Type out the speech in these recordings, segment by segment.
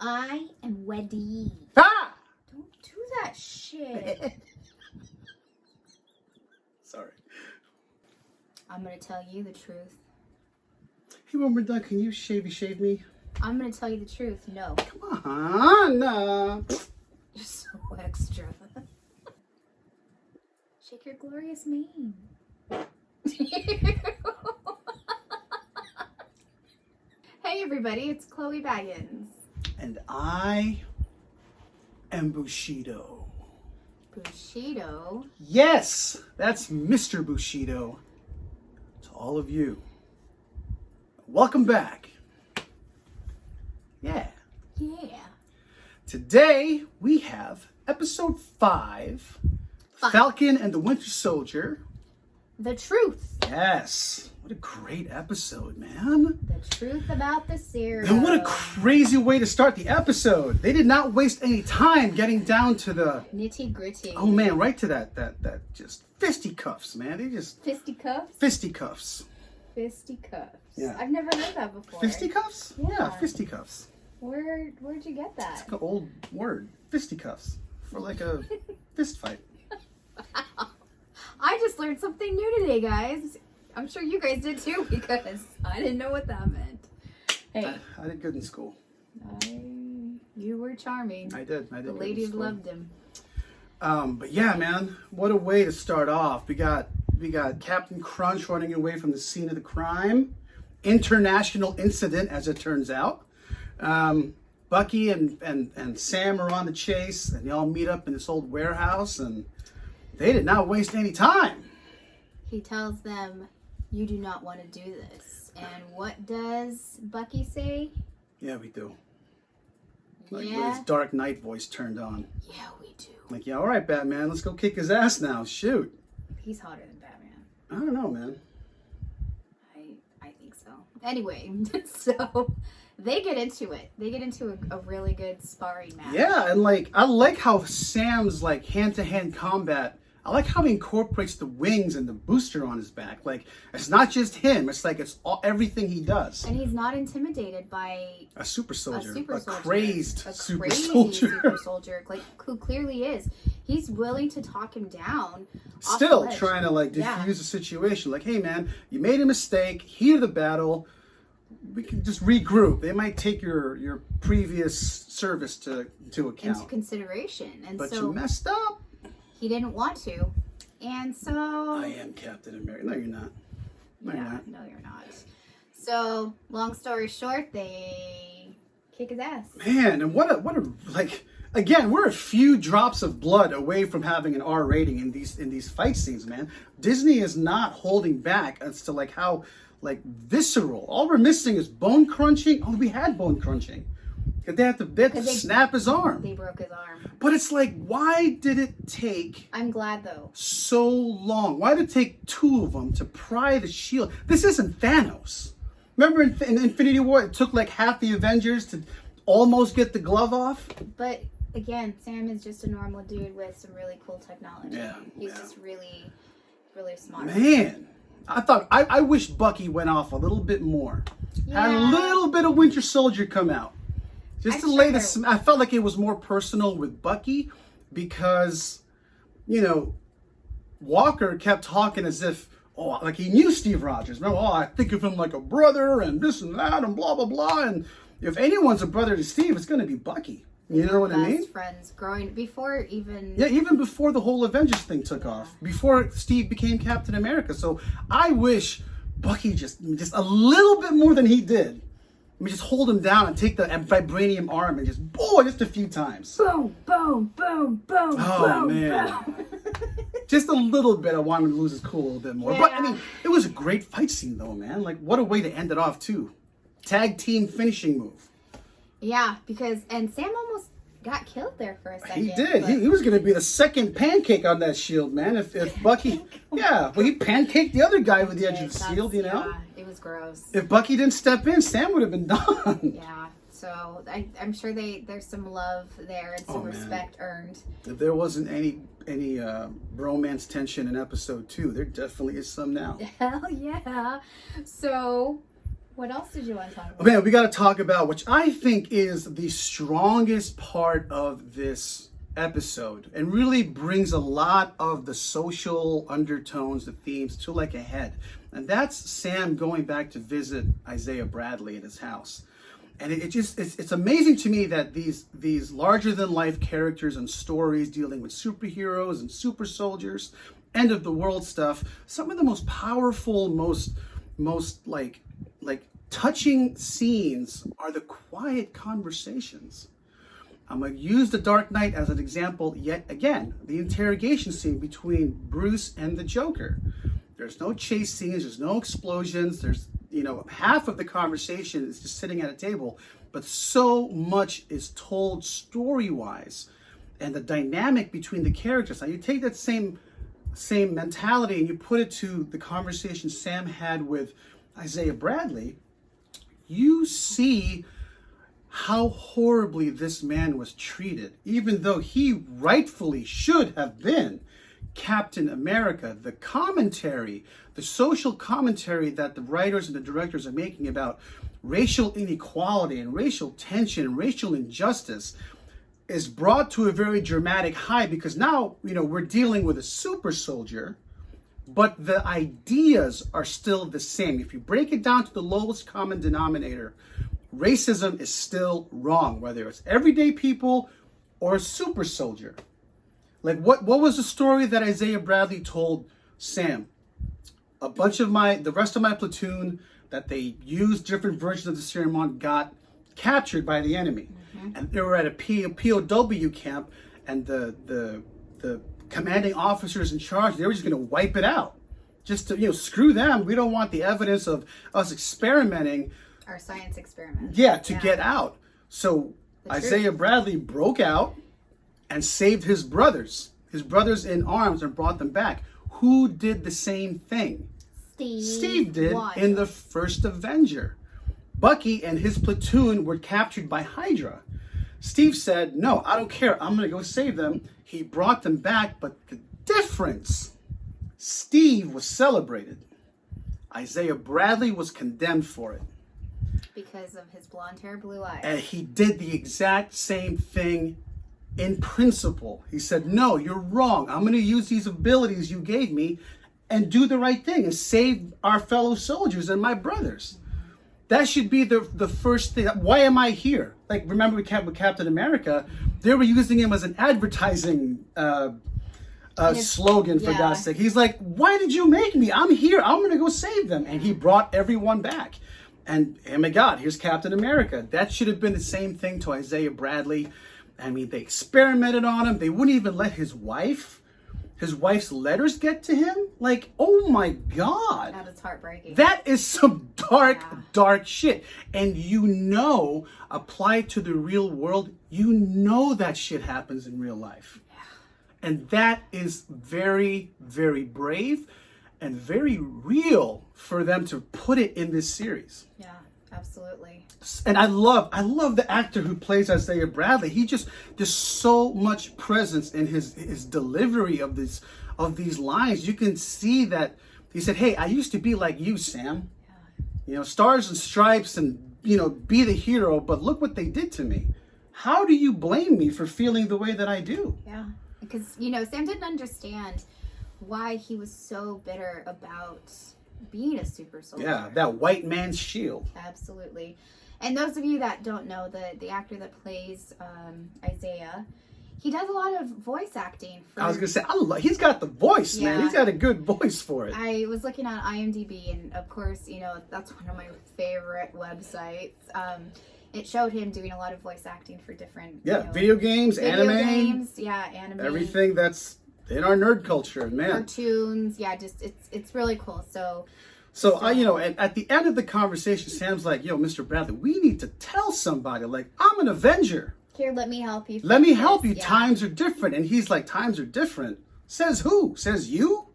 I am ready. Ah! Don't do that shit. Sorry. I'm gonna tell you the truth. Hey, when we're done, can you shave me? I'm gonna tell you the truth. No. Come on. You're so extra. Shake your glorious mane. Hey everybody, it's Chloe Baggins. And I am Bushido. Bushido? Yes, that's Mr. Bushido. To all of you, welcome back. Yeah. Yeah. Today we have episode 5, Falcon and the Winter Soldier. The truth. Yes. What a great episode, man. The truth about the series. And what a crazy way to start the episode. They did not waste any time getting down to the nitty gritty. Oh man, right to that just fisticuffs, man. They just fisticuffs. Fisticuffs. Fisticuffs. Yeah. I've never heard that before. Fisticuffs? Yeah. Fisticuffs. Where'd you get that? It's an old word. Fisticuffs. For like a fist fight. Wow. I just learned something new today, guys. I'm sure you guys did too, because I didn't know what that meant. Hey. I did good in school. You were charming. I did. The ladies loved him. But yeah, man, what a way to start off. We got Captain Crunch running away from the scene of the crime. International incident, as it turns out. Bucky and Sam are on the chase, and they all meet up in this old warehouse, and they did not waste any time. He tells them, "You do not want to do this." And what does Bucky say? Yeah, we do. Like Yeah. with his Dark Knight voice turned on. Yeah, we do. Like, yeah, all right, Batman, let's go kick his ass now. Shoot. He's hotter than Batman. I don't know, man. I think so. Anyway, so they get into it. They get into a really good sparring match. Yeah, and like I like how Sam's like hand-to-hand combat. I like how he incorporates the wings and the booster on his back. Like, it's not just him. It's like it's everything he does. And he's not intimidated by A super soldier. A Crazed super soldier, like who clearly is. He's willing to talk him down. Still trying to like diffuse the situation. Like, hey man, you made a mistake. Heat of the battle. We can just regroup. They might take your previous service to account. Into consideration. And but so you messed up. He didn't want to. And so I am Captain America. No, you're not. No, you're not. No, you're not. So, long story short, they kick his ass. Man, and what a like again, we're a few drops of blood away from having an R rating in these fight scenes, man. Disney is not holding back as to like how like visceral. All we're missing is bone crunching. Oh, we had bone crunching. They had to snap his arm. They broke his arm. But it's like, why did it take... I'm glad, though. ...so long? Why did it take 2 of them to pry the shield? This isn't Thanos. Remember in Infinity War, it took like half the Avengers to almost get the glove off? But, again, Sam is just a normal dude with some really cool technology. Yeah. He's just really, really smart. Man. I wish Bucky went off a little bit more. Yeah. Had a little bit of Winter Soldier come out. Just to lay this, I felt like it was more personal with Bucky because, you know, Walker kept talking as if, oh, like he knew Steve Rogers. Remember, oh, I think of him like a brother and this and that and blah, blah, blah. And if anyone's a brother to Steve, it's going to be Bucky. You know what I mean? Best friends growing before even... Yeah, even before the whole Avengers thing took off. Before Steve became Captain America. So I wish Bucky just a little bit more than he did. I mean, just hold him down and take the vibranium arm and just a few times. Boom, boom, boom, boom, oh, boom, man. boom. Just a little bit. I wanted him to lose his cool a little bit more. Yeah. But, I mean, it was a great fight scene, though, man. Like, what a way to end it off, too. Tag team finishing move. Yeah, and Sam almost got killed there for a second. He did. He was going to be the second pancake on that shield, man. If Bucky... Yeah, well, he pancaked the other guy with the edge of the shield, you know? Yeah, it was gross. If Bucky didn't step in, Sam would have been done. Yeah, so I'm sure there's some love there and some respect earned. If there wasn't any bromance tension in episode 2, there definitely is some now. Hell yeah. So What else did you want to talk about? Man, we got to talk about, which I think is the strongest part of this episode and really brings a lot of the social undertones, the themes to like a head. And that's Sam going back to visit Isaiah Bradley at his house. And it's amazing to me that these larger than life characters and stories dealing with superheroes and super soldiers, end of the world stuff, some of the most powerful, most like touching scenes are the quiet conversations. I'm going to use The Dark Knight as an example yet again. The interrogation scene between Bruce and the Joker. There's no chase scenes, there's no explosions, there's, half of the conversation is just sitting at a table, but so much is told story-wise. And the dynamic between the characters. Now you take that same mentality and you put it to the conversation Sam had with Isaiah Bradley, you see how horribly this man was treated, even though he rightfully should have been Captain America. The commentary, the social commentary that the writers and the directors are making about racial inequality and racial tension and racial injustice is brought to a very dramatic high, because now, we're dealing with a super soldier, but the ideas are still the same. If you break it down to the lowest common denominator, racism is still wrong, whether it's everyday people or a super soldier. Like what was the story that Isaiah Bradley told Sam? The rest of my platoon that they used different versions of the serum on got captured by the enemy. Mm-hmm. And they were at a POW camp, and the commanding officers in charge, they were just going to wipe it out. Just to, screw them. We don't want the evidence of us experimenting. Our science experiment. Yeah, to get out. So Isaiah Bradley broke out and saved his brothers in arms, and brought them back. Who did the same thing? Steve did in the first Avenger. Bucky and his platoon were captured by Hydra. Steve said, no, I don't care. I'm going to go save them. He brought them back, but the difference, Steve was celebrated. Isaiah Bradley was condemned for it. Because of his blonde hair, blue eyes. And he did the exact same thing in principle. He said, no, you're wrong. I'm going to use these abilities you gave me and do the right thing and save our fellow soldiers and my brothers. That should be the first thing. Why am I here? Like, remember with Captain America, they were using him as an advertising slogan, for God's sake. He's like, why did you make me? I'm here. I'm going to go save them. And he brought everyone back. And oh my God, here's Captain America. That should have been the same thing to Isaiah Bradley. I mean, they experimented on him. They wouldn't even let his wife's letters get to him. Like, oh my God. That is heartbreaking. That is some dark shit. And applied to the real world, that shit happens in real life. Yeah. And that is very, very brave and very real for them to put it in this series. Yeah, absolutely. And I love the actor who plays Isaiah Bradley. There's so much presence in his delivery of these lines. You can see that he said, hey, I used to be like you, Sam. Yeah. Stars and stripes and, be the hero, but look what they did to me. How do you blame me for feeling the way that I do? Yeah, because, Sam didn't understand why he was so bitter about being a super soldier. Yeah, that white man's shield. Absolutely. And those of you that don't know, the actor that plays Isaiah, he does a lot of voice acting. I was going to say, he's got the voice, man. He's got a good voice for it. I was looking on IMDb, and of course, that's one of my favorite websites. It showed him doing a lot of voice acting for different... video games, anime. Anime. Everything that's in our nerd culture, man. Cartoons, it's really cool. So at the end of the conversation, Sam's like, yo, Mr. Bradley, we need to tell somebody. Like, I'm an Avenger. Here, let me help you. Let me help you. Yeah. Times are different. And he's like, times are different. Says who? Says you?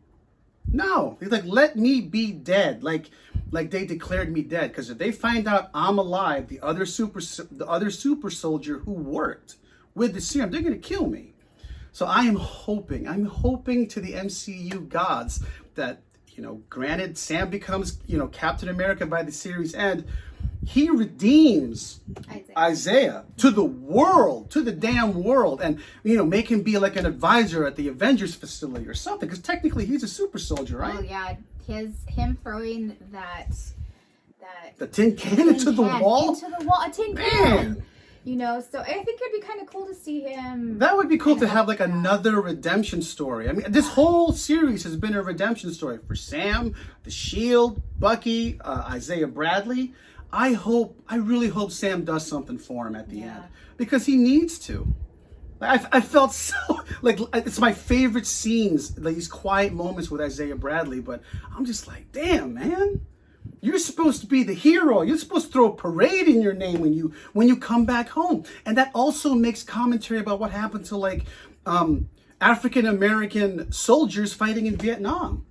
No. He's like, let me be dead. Like they declared me dead. Because if they find out I'm alive, the other super soldier who worked with the serum, they're going to kill me. So I'm hoping to the MCU gods that granted, Sam becomes, Captain America by the series end. He redeems Isaiah to the world, to the damn world, and make him be like an advisor at the Avengers facility or something. Because technically, he's a super soldier, right? Oh yeah, him throwing the tin can into the wall, a tin can. So I think it'd be kind of cool to see him. That would be cool to have like another redemption story. I mean, this whole series has been a redemption story for Sam, the Shield, Bucky, Isaiah Bradley. I really hope Sam does something for him at the end, because he needs to. I felt so like it's my favorite scenes, like these quiet moments with Isaiah Bradley. But I'm just like, damn, man. You're supposed to be the hero. You're supposed to throw a parade in your name when you come back home. And that also makes commentary about what happened to like African American soldiers fighting in Vietnam.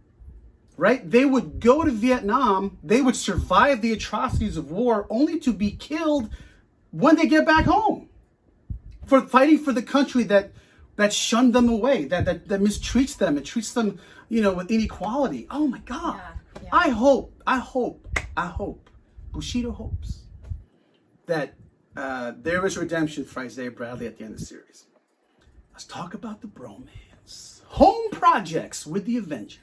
Right? They would go to Vietnam, they would survive the atrocities of war only to be killed when they get back home. For fighting for the country that shunned them away, that mistreats them and treats them, with inequality. Oh my God. Yeah. I hope, Bushido hopes that there is redemption for Isaiah Bradley at the end of the series. Let's talk about the bromance. Home projects with the Avengers.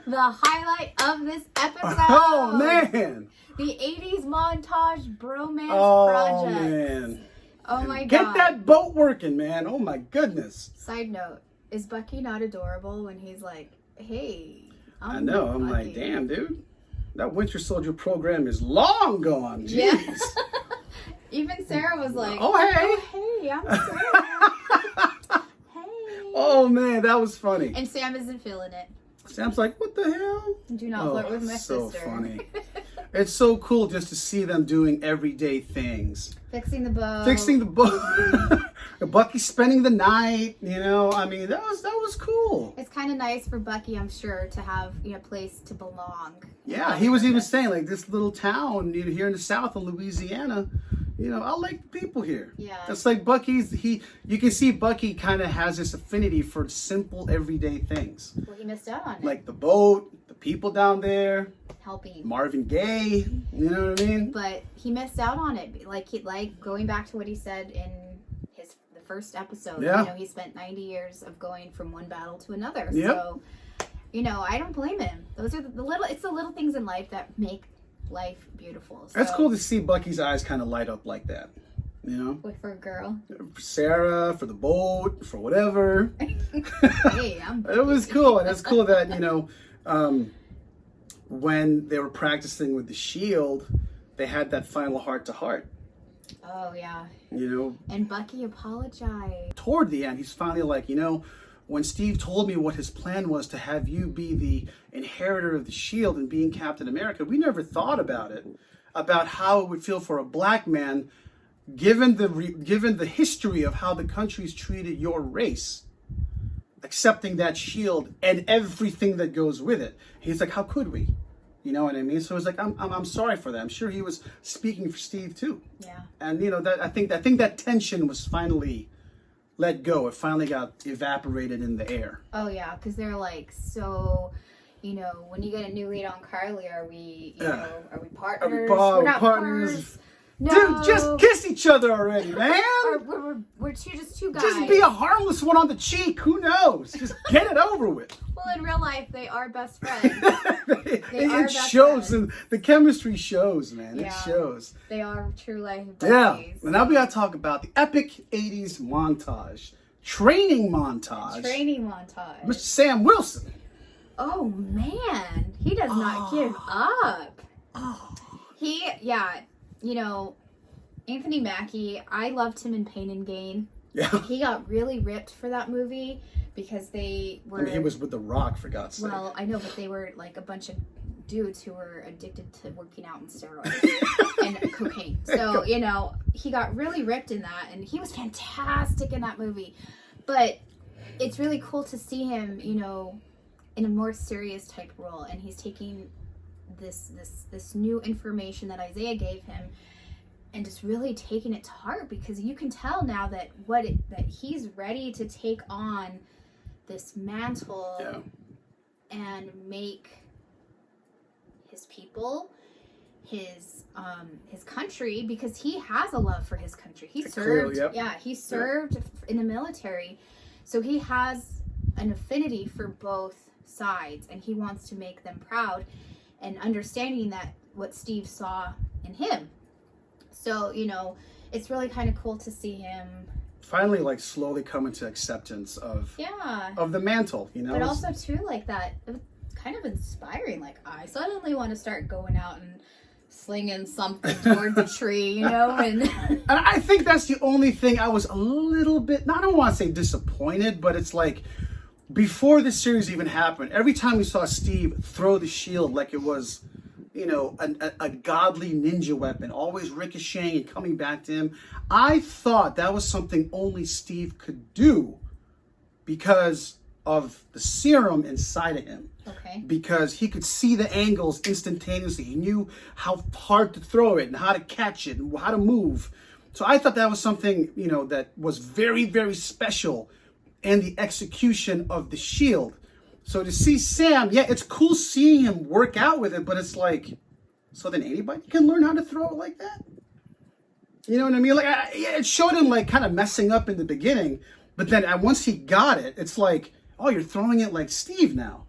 The highlight of this episode. Oh, man. The 80s montage bromance project. Man. Oh, my God. Get that boat working, man. Oh, my goodness. Side note, is Bucky not adorable when he's like, hey... I know. I'm like, damn, dude. That Winter Soldier program is long gone. Jeez. Yeah. Even Sarah was like, oh, hey, I'm Sarah. Hey. Oh, man, that was funny. And Sam isn't feeling it. Sam's like, what the hell? Do not flirt with my so sister. Funny. It's so cool just to see them doing everyday things. Fixing the boat. Bucky spending the night, I mean, that was cool. It's kind of nice for Bucky, I'm sure, to have a place to belong. Yeah, he was even saying like this little town here in the South of Louisiana, I like the people here. Yeah. It's like you can see Bucky kind of has this affinity for simple everyday things. Well, he missed out on it. Like the boat, the people down there. Helping. Marvin Gaye, you know what I mean? But he missed out on it. Like going back to what he said in the first episode. Yeah. He spent 90 years of going from one battle to another. Yep. So, I don't blame him. Those are it's the little things in life that make life beautiful. So, it's cool to see Bucky's eyes kind of light up like that. For a girl. For Sarah, for the boat, for whatever. Hey, it was cool. And it's cool that, when they were practicing with the Shield, they had that final heart-to-heart. Oh, yeah. And Bucky apologized. Toward the end, he's finally like, when Steve told me what his plan was to have you be the inheritor of the Shield and being Captain America, we never thought about it, about how it would feel for a black man, given the history of how the country's treated your race, accepting that Shield and everything that goes with it. He's like, how could we? You know what I mean? So it's like, I'm sorry for that. I'm sure he was speaking for Steve too. Yeah. And that I think that tension was finally let go. It finally got evaporated in the air. Oh yeah, because they're like, so, when you get a new lead on Carly, are we are we partners? We're not partners. No. Dude, just kiss each other already, man. We're just two guys. Just be a harmless one on the cheek. Who knows? Just get it over with. Well, in real life, they are best friends. It shows, and the chemistry shows, man. Yeah. It shows. They are true life buddies. Yeah. And now we gotta talk about the epic 80s montage. Training montage. Mr. Sam Wilson. Oh, man. He does not give up. Oh. Anthony Mackie, I loved him in Pain and Gain. Yeah. He got really ripped for that movie because they were... he was with The Rock, for God's sake. Well, I know, but they were like a bunch of dudes who were addicted to working out and steroids and cocaine. So, he got really ripped in that, and he was fantastic in that movie. But it's really cool to see him, in a more serious type role, and he's taking this new information that Isaiah gave him and just really taking it to heart, because you can tell now that he's ready to take on this mantle and make his people, his country, because he has a love for his country. He served, Clearly, yep. yeah, he served in the military, so he has an affinity for both sides, and he wants to make them proud, and understanding that what Steve saw in him. So, you know, it's really kind of cool to see him finally, like, slowly come into acceptance of the mantle, you know. But also too, like, that it was kind of inspiring. Like, I suddenly want to start going out and slinging something toward the tree, you know. And and I think that's the only thing I was a little bit, I don't want to say disappointed, but it's like, before this series even happened, every time we saw Steve throw the shield like it was, you know, a godly ninja weapon, always ricocheting and coming back to him, I thought that was something only Steve could do because of the serum inside of him. okay, Because he could see the angles instantaneously. He knew how hard to throw it and how to catch it and how to move. So I thought that was something, you know, that was very, very special in the execution of the shield. So to see Sam, yeah, it's cool seeing him work out with it, but it's like, so then anybody can learn how to throw it like that? You know what I mean? Like, it showed him like kind of messing up in the beginning, but then once he got it, it's like, oh, you're throwing it like Steve now.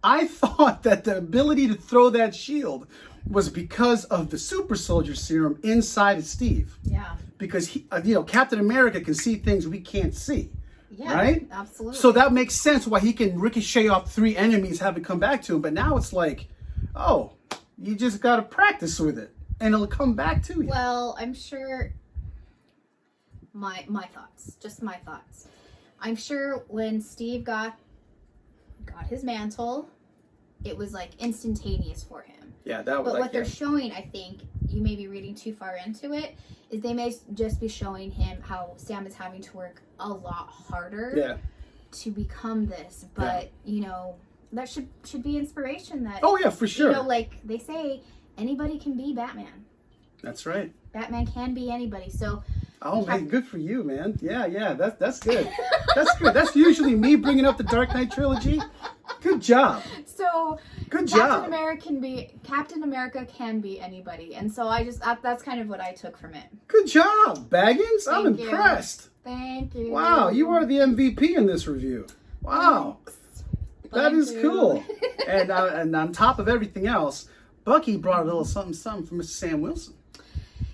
I thought that the ability to throw that shield was because of the super soldier serum inside of Steve. yeah, Because he, you know, Captain America can see things we can't see. yeah, Right? absolutely. So that makes sense why he can ricochet off 3 enemies, have it come back to him. But now it's like, oh, you just got to practice with it, and it'll come back to you. Well, I'm sure. My thoughts, just my thoughts. I'm sure when Steve got his mantle, it was like instantaneous for him. Yeah, that was. But like, what they're showing, I think, you may be reading too far into it, is they may just be showing him how Sam is having to work a lot harder to become this. But, you know, that should be inspiration that, oh, yeah, for sure. you know, like they say, anybody can be Batman. That's right. Batman can be anybody. So, oh, man, good for you, man. Yeah, that's good. That's good. That's usually me bringing up the Dark Knight trilogy. Good job. So Good job. Captain America can be anybody, and so that's kind of what I took from it. Good job, Baggins. I'm Thank you. impressed. Thank you. Wow, you are the MVP in this review. Wow, that is cool. And on top of everything else, Bucky brought a little something from Mr. Sam Wilson.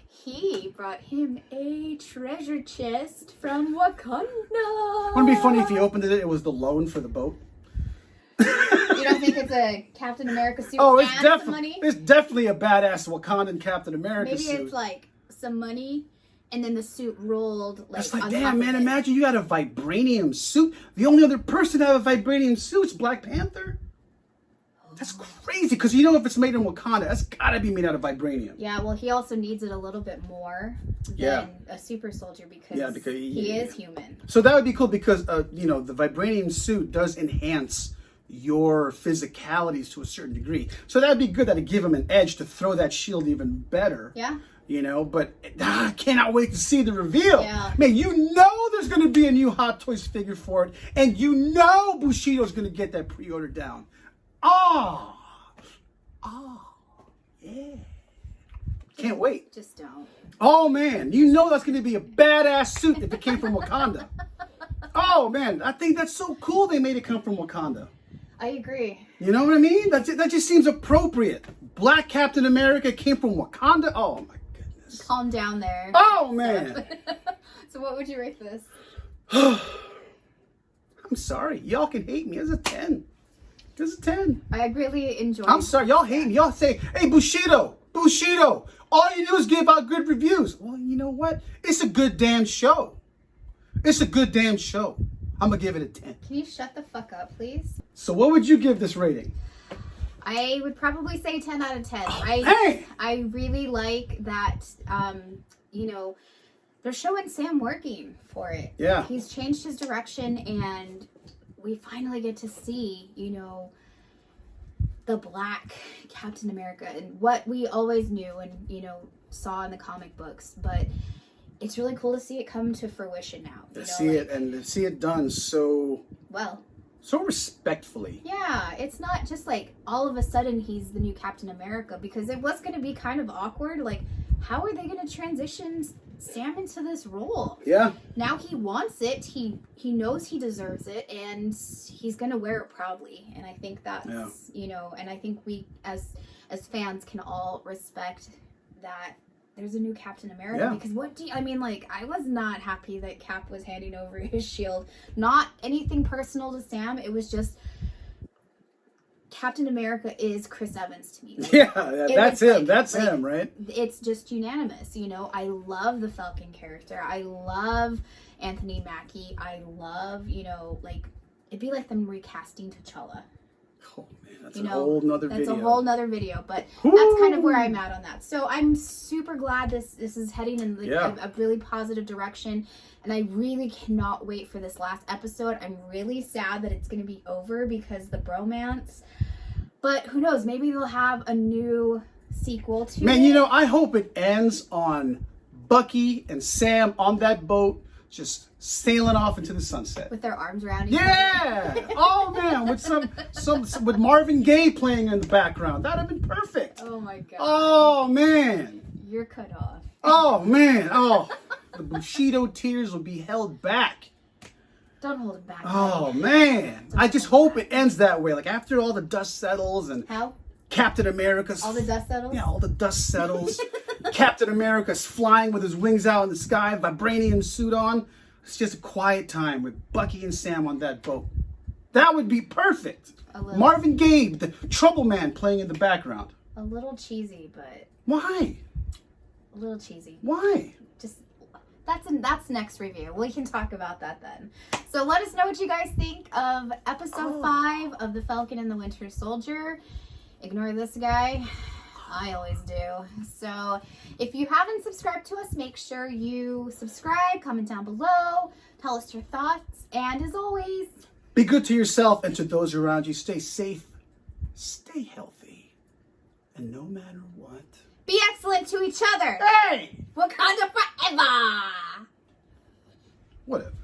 He brought him a treasure chest from Wakanda. Wouldn't it be funny if he opened it? It was the loan for the boat. You don't think it's a Captain America suit? Oh, and some money? it's definitely a badass Wakandan Captain America Maybe suit. it's like some money, and then the suit rolled like. It's like, on damn, top of man, it. imagine you got a vibranium suit. The only other person to have a vibranium suit is Black Panther. That's crazy, because you know if it's made in Wakanda, that's gotta be made out of vibranium. Yeah, well, he also needs it a little bit more than a super soldier because he is human. So that would be cool because, you know, the vibranium suit does enhance your physicalities to a certain degree. So that'd be good. That'd give him an edge to throw that shield even better. Yeah. You know, but I cannot wait to see the reveal. Yeah. Man, you know there's going to be a new Hot Toys figure for it. And you know Bushido's going to get that pre-order down. Oh, yeah. Can't wait. Just don't. Oh, man. You know that's going to be a badass suit if it came from Wakanda. Oh, man. I think that's so cool they made it come from Wakanda. I agree. You know what I mean? That just seems appropriate. Black Captain America came from Wakanda. Oh, my goodness. Calm down there. Oh, man. So what would you rate this? I'm sorry. Y'all can hate me. It's a 10. It's a 10. I really enjoyed. I'm sorry. Y'all hate me. Y'all say, hey, Bushido. All you do is give out good reviews. Well, you know what? It's a good damn show. It's a good damn show. I'm going to give it a 10. Can you shut the fuck up, please? So what would you give this rating? I would probably say 10 out of 10. I really like that, you know, they're showing Sam working for it. Yeah. He's changed his direction, and we finally get to see, you know, the Black Captain America and what we always knew and, you know, saw in the comic books. But it's really cool to see it come to fruition now. To see it done so so respectfully. Yeah, it's not just like all of a sudden he's the new Captain America, because it was going to be kind of awkward. Like, how are they going to transition Sam into this role? Yeah. Now he wants it. He knows he deserves it, and he's going to wear it proudly. And I think that's, you know, and I think we as fans can all respect that there's a new Captain America. Because I was not happy that Cap was handing over his shield. Not anything personal to Sam. It was just Captain America is Chris Evans to me. That's him. That's him, right? It's just unanimous. You know, I love the Falcon character. I love Anthony Mackie. I love, you know, like, it'd be like them recasting T'Challa. Oh man, that's a whole nother video. That's a whole nother video, but that's kind of where I'm at on that. So I'm super glad this is heading in a really positive direction, and I really cannot wait for this last episode. I'm really sad that it's going to be over because the bromance, but who knows? Maybe they'll have a new sequel to it. Man, you know, I hope it ends on Bucky and Sam on that boat, just sailing off into the sunset with their arms around each other. Oh man, with some with Marvin Gaye playing in the background. That'd have been perfect. Oh my god. Oh man. You're cut off. Oh man. Oh, the Bushido tears will be held back. Don't hold it back. Oh man. I just hope it ends that way. Like after all the dust settles and Captain America's all the dust settles. Yeah, all the dust settles. Captain America's flying with his wings out in the sky, vibranium suit on. It's just a quiet time with Bucky and Sam on that boat. That would be perfect. Marvin Gaye, the Trouble Man, playing in the background. A little cheesy, but why? A little cheesy. Why? Just that's next review. We can talk about that then. So let us know what you guys think of episode 5 of The Falcon and the Winter Soldier. Ignore this guy. I always do. So if you haven't subscribed to us, make sure you subscribe, comment down below, tell us your thoughts, and as always, be good to yourself and to those around you. Stay safe, stay healthy, and no matter what, be excellent to each other. Hey! Wakanda forever! Whatever.